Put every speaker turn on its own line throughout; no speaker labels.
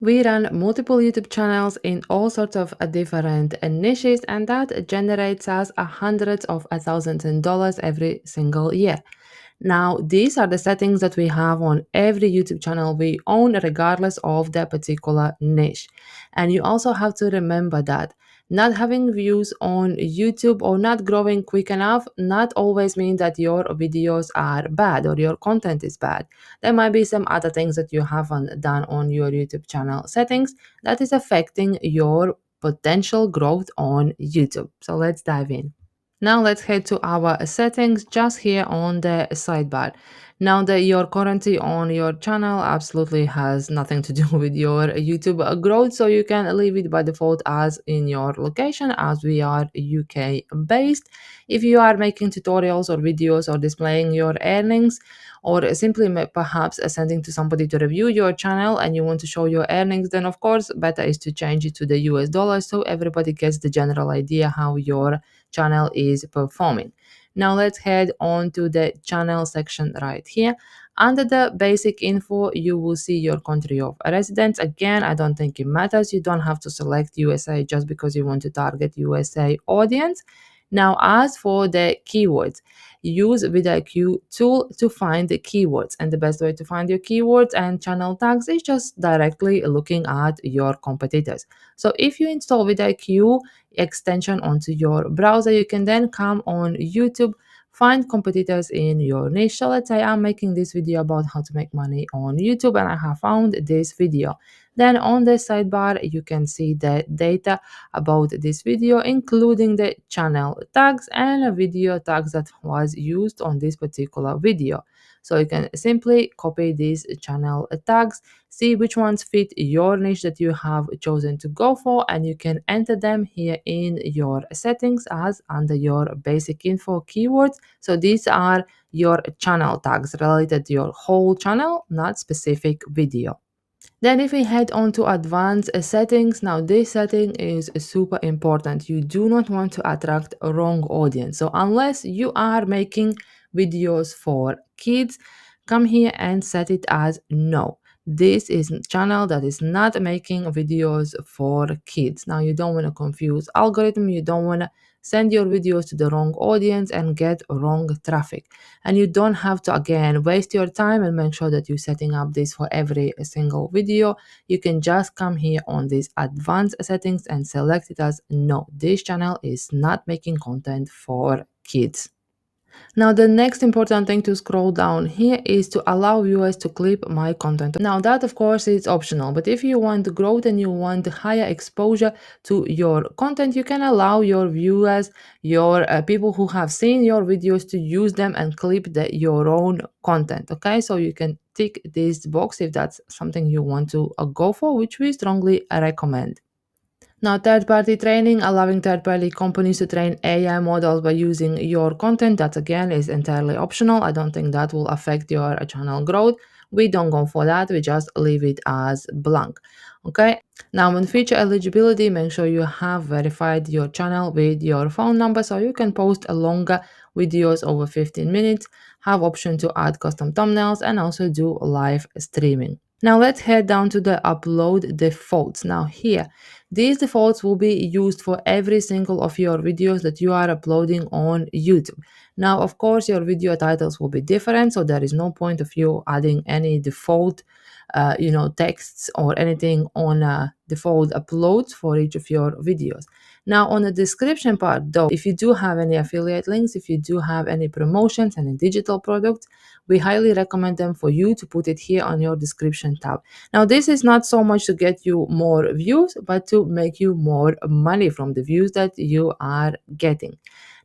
We run multiple YouTube channels in all sorts of different niches, and that generates us hundreds of thousands of dollars every single year. Now, these are the settings that we have on every YouTube channel we own, regardless of the particular niche. And you also have to remember that not having views on YouTube or not growing quick enough not always mean that your videos are bad or your content is bad. There might be some other things that you haven't done on your YouTube channel settings that is affecting your potential growth on YouTube. So let's dive in. Now let's head to our settings just here on the sidebar. Now that you're currently on your channel absolutely has nothing to do with your YouTube growth, so you can leave it by default as in your location, as we are UK based. If you are making tutorials or videos or displaying your earnings, or simply perhaps sending to somebody to review your channel and you want to show your earnings, then of course better is to change it to the US dollar so everybody gets the general idea how your channel is performing. Now let's head on to the channel section right here. Under the basic info, you will see your country of residence. Again, I don't think it matters. You don't have to select USA just because you want to target USA audience. Now, as for the keywords, use vidIQ tool to find the keywords. And the best way to find your keywords and channel tags is just directly looking at your competitors. So if you install vidIQ extension onto your browser, you can then come on YouTube, find competitors in your niche. So let's say I'm making this video about how to make money on YouTube and I have found this video. Then on the sidebar, you can see the data about this video, including the channel tags and a video tags that was used on this particular video. So you can simply copy these channel tags, see which ones fit your niche that you have chosen to go for, and you can enter them here in your settings as under your basic info keywords. So these are your channel tags related to your whole channel, not specific video. Then if we head on to advanced settings, now this setting is super important. You do not want to attract a wrong audience. So unless you are making videos for kids, come here and set it as no. This is a channel that is not making videos for kids. Now you don't want to confuse algorithm, you don't want to send your videos to the wrong audience and get wrong traffic. And you don't have to again waste your time and make sure that you're setting up this for every single video. You can just come here on these advanced settings and select it as no, this channel is not making content for kids. Now the next important thing to scroll down here is to allow viewers to clip my content. Now that of course is optional, but if you want growth and you want higher exposure to your content, you can allow your viewers, your people who have seen your videos to use them and clip your own content. Okay, so you can tick this box if that's something you want to go for, which we strongly recommend. Now, third-party training, allowing third-party companies to train AI models by using your content, that again is entirely optional. I don't think that will affect your channel growth. We don't go for that. We just leave it as blank. Okay. Now, on feature eligibility, make sure you have verified your channel with your phone number so you can post a longer videos over 15 minutes, have option to add custom thumbnails, and also do live streaming. Now let's head down to the upload defaults. Now here, these defaults will be used for every single of your videos that you are uploading on YouTube. Now, of course, your video titles will be different, so there is no point of you adding any default texts or anything on default uploads for each of your videos. Now on the description part though, if you do have any affiliate links, if you do have any promotions, any digital products, we highly recommend them for you to put it here on your description tab. Now this is not so much to get you more views, but to make you more money from the views that you are getting.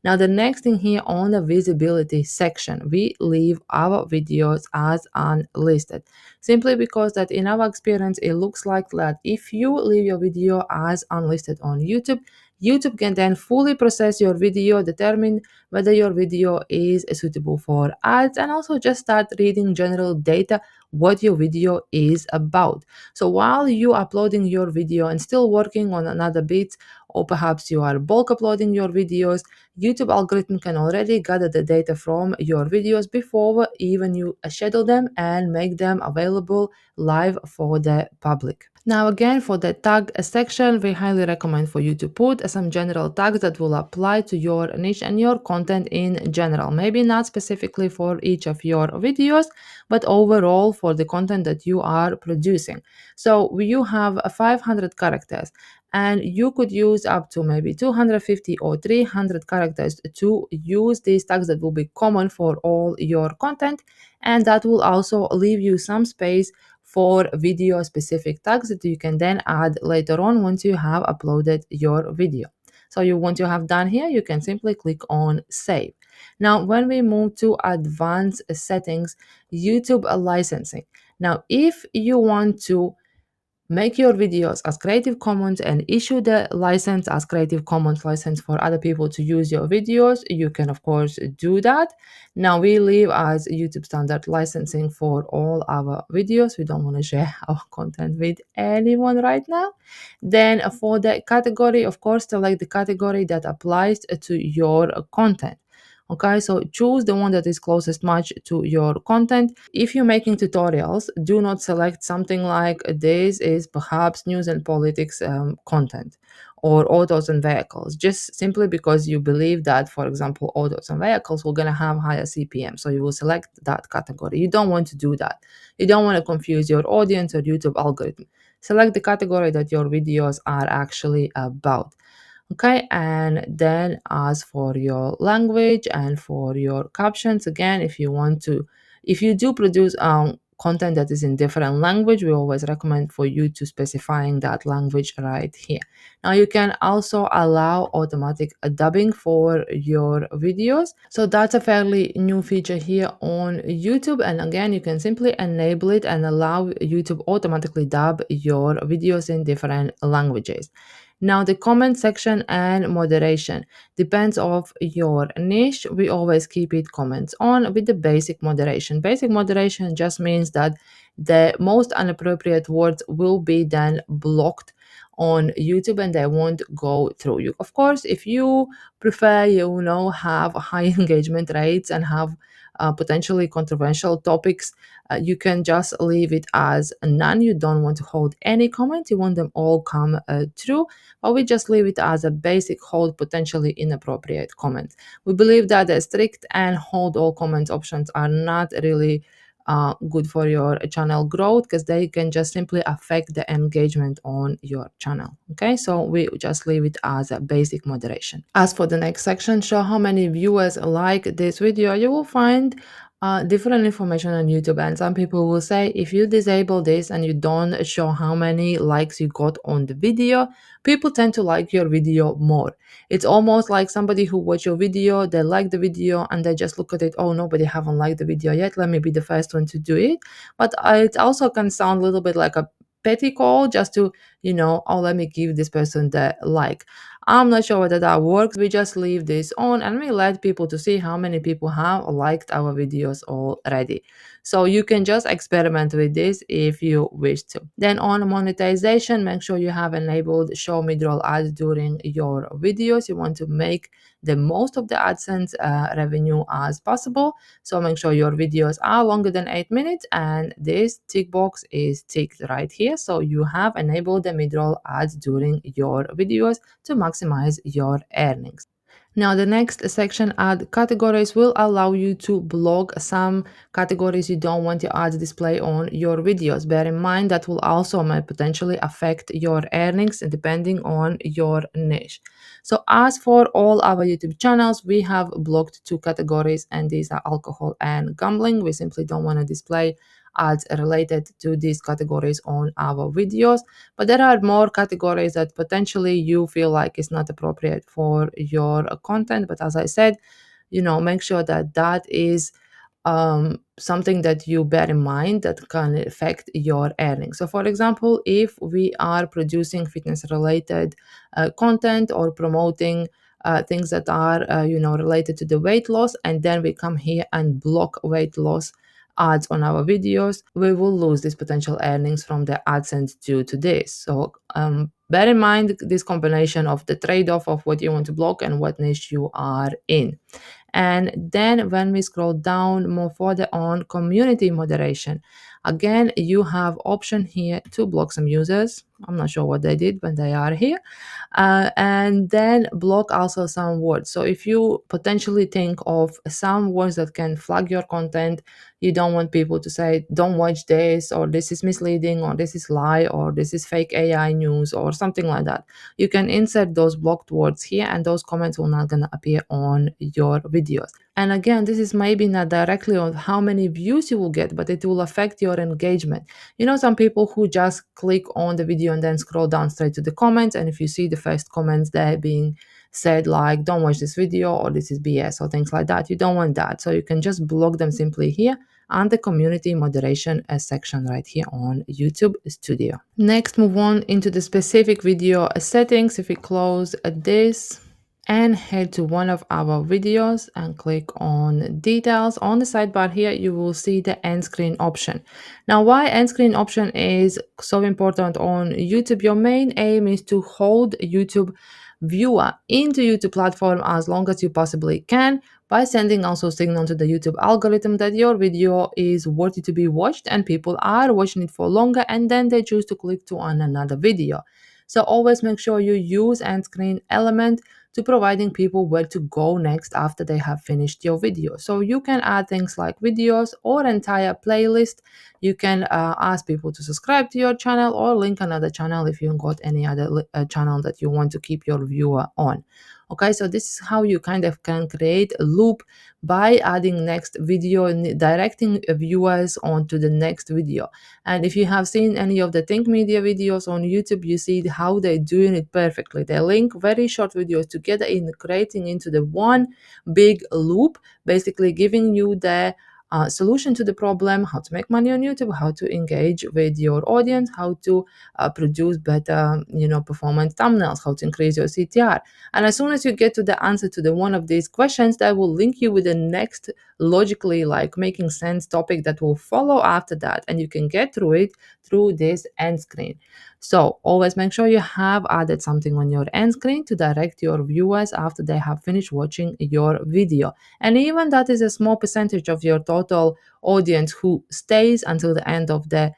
Now the next thing here on the visibility section, we leave our videos as unlisted, simply because that in our experience it looks like that if you leave your video as unlisted on YouTube, YouTube can then fully process your video, determine whether your video is suitable for ads, and also just start reading general data what your video is about. So while you are uploading your video and still working on another bit, or perhaps you are bulk uploading your videos, YouTube algorithm can already gather the data from your videos before even you schedule them and make them available live for the public. Now, again, for the tag section, we highly recommend for you to put some general tags that will apply to your niche and your content in general. Maybe not specifically for each of your videos, but overall for the content that you are producing. So you have 500 characters, and you could use up to maybe 250 or 300 characters to use these tags that will be common for all your content, and that will also leave you some space for video specific tags that you can then add later on once you have uploaded your video. So you want to have done here, you can simply click on save. Now, when we move to advanced settings, YouTube licensing. Now, if you want to make your videos as Creative Commons and issue the license as Creative Commons license for other people to use your videos, you can of course do that. Now we leave as YouTube standard licensing for all our videos. We don't want to share our content with anyone right now. Then for the category, of course, select the category that applies to your content. Okay, so choose the one that is closest match to your content. If you're making tutorials, do not select something like this is perhaps news and politics content or autos and vehicles, just simply because you believe that, for example, autos and vehicles will going to have higher CPM. So you will select that category. You don't want to do that. You don't want to confuse your audience or YouTube algorithm. Select the category that your videos are actually about. Okay, and then as for your language and for your captions, again, if you do produce content that is in different language, we always recommend for you to specifying that language right here. Now you can also allow automatic dubbing for your videos. So that's a fairly new feature here on YouTube, and again, you can simply enable it and allow YouTube automatically dub your videos in different languages. Now the comment section and moderation depends of your niche. We always keep it comments on with the basic moderation. Basic moderation just means that the most inappropriate words will be then blocked on YouTube and they won't go through you. Of course, if you prefer, have high engagement rates and have potentially controversial topics, you can just leave it as none. You don't want to hold any comments. You want them all come through, or we just leave it as a basic hold potentially inappropriate comments. We believe that the strict and hold all comments options are not really good for your channel growth because they can just simply affect the engagement on your channel. Okay, so we just leave it as a basic moderation. As for the next section, show how many viewers like this video, you will find different information on YouTube, and some people will say if you disable this and you don't show how many likes you got on the video, people tend to like your video more. It's almost like somebody who watch your video, they like the video and they just look at it, oh, nobody haven't liked the video yet, let me be the first one to do it. But it also can sound a little bit like a petty call just to, oh, let me give this person the like. I'm not sure whether that works. We just leave this on and we let people to see how many people have liked our videos already. So you can just experiment with this if you wish to. Then on monetization, make sure you have enabled show mid-roll ads during your videos. You want to make the most of the AdSense revenue as possible. So make sure your videos are longer than 8 minutes and this tick box is ticked right here. So you have enabled the mid-roll ads during your videos to maximize your earnings. Now the next section, add categories, will allow you to block some categories you don't want your ads display on your videos. Bear in mind that will also may potentially affect your earnings depending on your niche. So as for all our YouTube channels, we have blocked 2 categories and these are alcohol and gambling. We simply don't want to display ads related to these categories on our videos, but there are more categories that potentially you feel like is not appropriate for your content. But as I said, make sure that that is something that you bear in mind that can affect your earnings. So for example, if we are producing fitness related content or promoting things that are related to the weight loss, and then we come here and block weight loss ads on our videos, we will lose these potential earnings from the AdSense due to this. So bear in mind this combination of the trade-off of what you want to block and what niche you are in. And then when we scroll down more further on community moderation, Again, you have option here to block some users. I'm not sure what they did when they are here. And then block also some words. So if you potentially think of some words that can flag your content, you don't want people to say, don't watch this, or this is misleading, or this is lie, or this is fake AI news, or something like that. You can insert those blocked words here, and those comments will not gonna appear on your videos. And again, this is maybe not directly on how many views you will get, but it will affect your engagement. You know, some people who just click on the video and then scroll down straight to the comments, and if you see the first comments there being said like, don't watch this video, or this is BS, or things like that, you don't want that. So you can just block them simply here and the community moderation section right here on YouTube Studio. Next, move on into the specific video settings. If we close this and head to one of our videos and click on details, on the sidebar here you will see the end screen option. Now, why end screen option is so important on YouTube? Your main aim is to hold YouTube viewer into YouTube platform as long as you possibly can, by sending also signal to the YouTube algorithm that your video is worthy to be watched and people are watching it for longer, and then they choose to click to on another video. So always make sure you use end screen element to providing people where to go next after they have finished your video. So you can add things like videos or entire playlist. You can ask people to subscribe to your channel or link another channel if you've got any other channel that you want to keep your viewer on. Okay, so this is how you kind of can create a loop by adding next video and directing viewers onto the next video. And if you have seen any of the Think Media videos on YouTube, you see how they're doing it perfectly. They link very short videos together in creating into the one big loop, basically giving you the solution to the problem, how to make money on YouTube, how to engage with your audience, how to produce better, performance thumbnails, how to increase your CTR. And as soon as you get to the answer to the one of these questions, that will link you with the next logically like making sense topic that will follow after that, and you can get through it through this end screen. So always make sure you have added something on your end screen to direct your viewers after they have finished watching your video. And even that is a small percentage of your total audience who stays until the end of the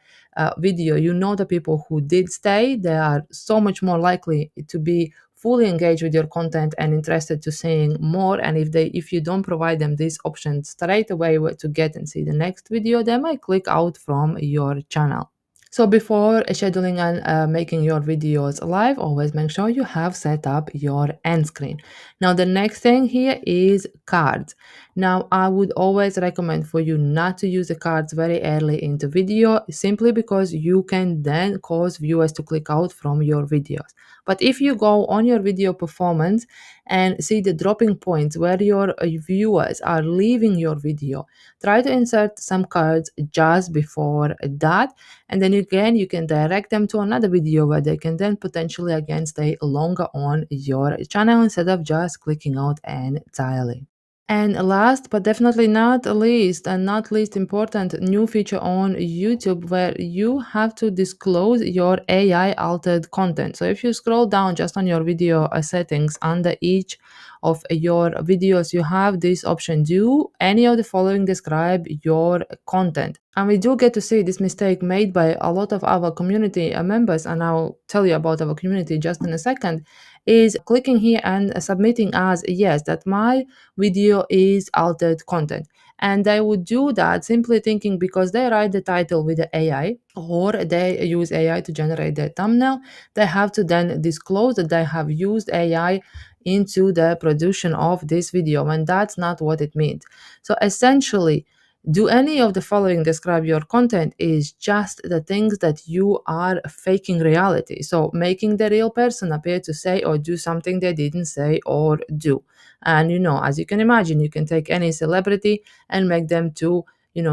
video. You know, the people who did stay, they are so much more likely to be fully engaged with your content and interested to seeing more. And if you don't provide them this option straight away where to get and see the next video, they might click out from your channel. So before scheduling and making your videos live, always make sure you have set up your end screen. Now, the next thing here is cards. Now, I would always recommend for you not to use the cards very early into video, simply because you can then cause viewers to click out from your videos. But if you go on your video performance and see the dropping points where your viewers are leaving your video, try to insert some cards just before that, and then again you can direct them to another video where they can then potentially again stay longer on your channel instead of just clicking out entirely. And last but definitely not least, and not least important, new feature on YouTube where you have to disclose your AI altered content. So if you scroll down just on your video settings, under each of your videos you have this option: do any of the following describe your content? And we do get to see this mistake made by a lot of our community members, and I'll tell you about our community just in a second, is clicking here and submitting as yes that my video is altered content. And they would do that simply thinking because they write the title with the AI or they use AI to generate their thumbnail, they have to then disclose that they have used AI into the production of this video, and that's not what it means. So essentially, do any of the following describe your content is just the things that you are faking reality. So making the real person appear to say or do something they didn't say or do. And as you can imagine, you can take any celebrity and make them to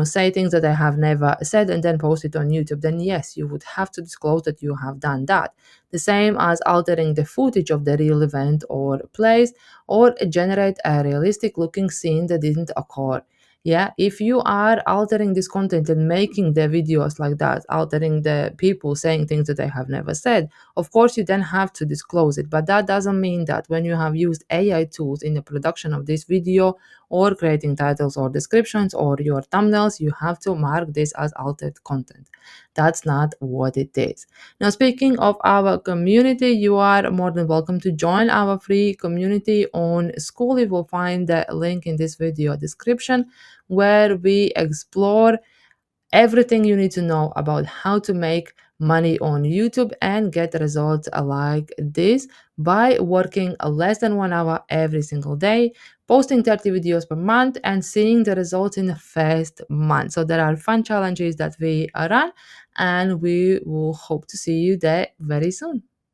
say things that they have never said and then post it on YouTube. Then yes, you would have to disclose that you have done that. The same as altering the footage of the real event or place, or generate a realistic looking scene that didn't occur. Yeah, if you are altering this content and making the videos like that, altering the people saying things that they have never said, of course you then have to disclose it. But that doesn't mean that when you have used AI tools in the production of this video or creating titles or descriptions or your thumbnails, you have to mark this as altered content. That's not what it is. Now, speaking of our community, you are more than welcome to join our free community on School. You will find the link in this video description, where we explore everything you need to know about how to make money on YouTube and get results like this by working less than 1 hour every single day, posting 30 videos per month, and seeing the results in the first month. So there are fun challenges that we run, and we will hope to see you there very soon.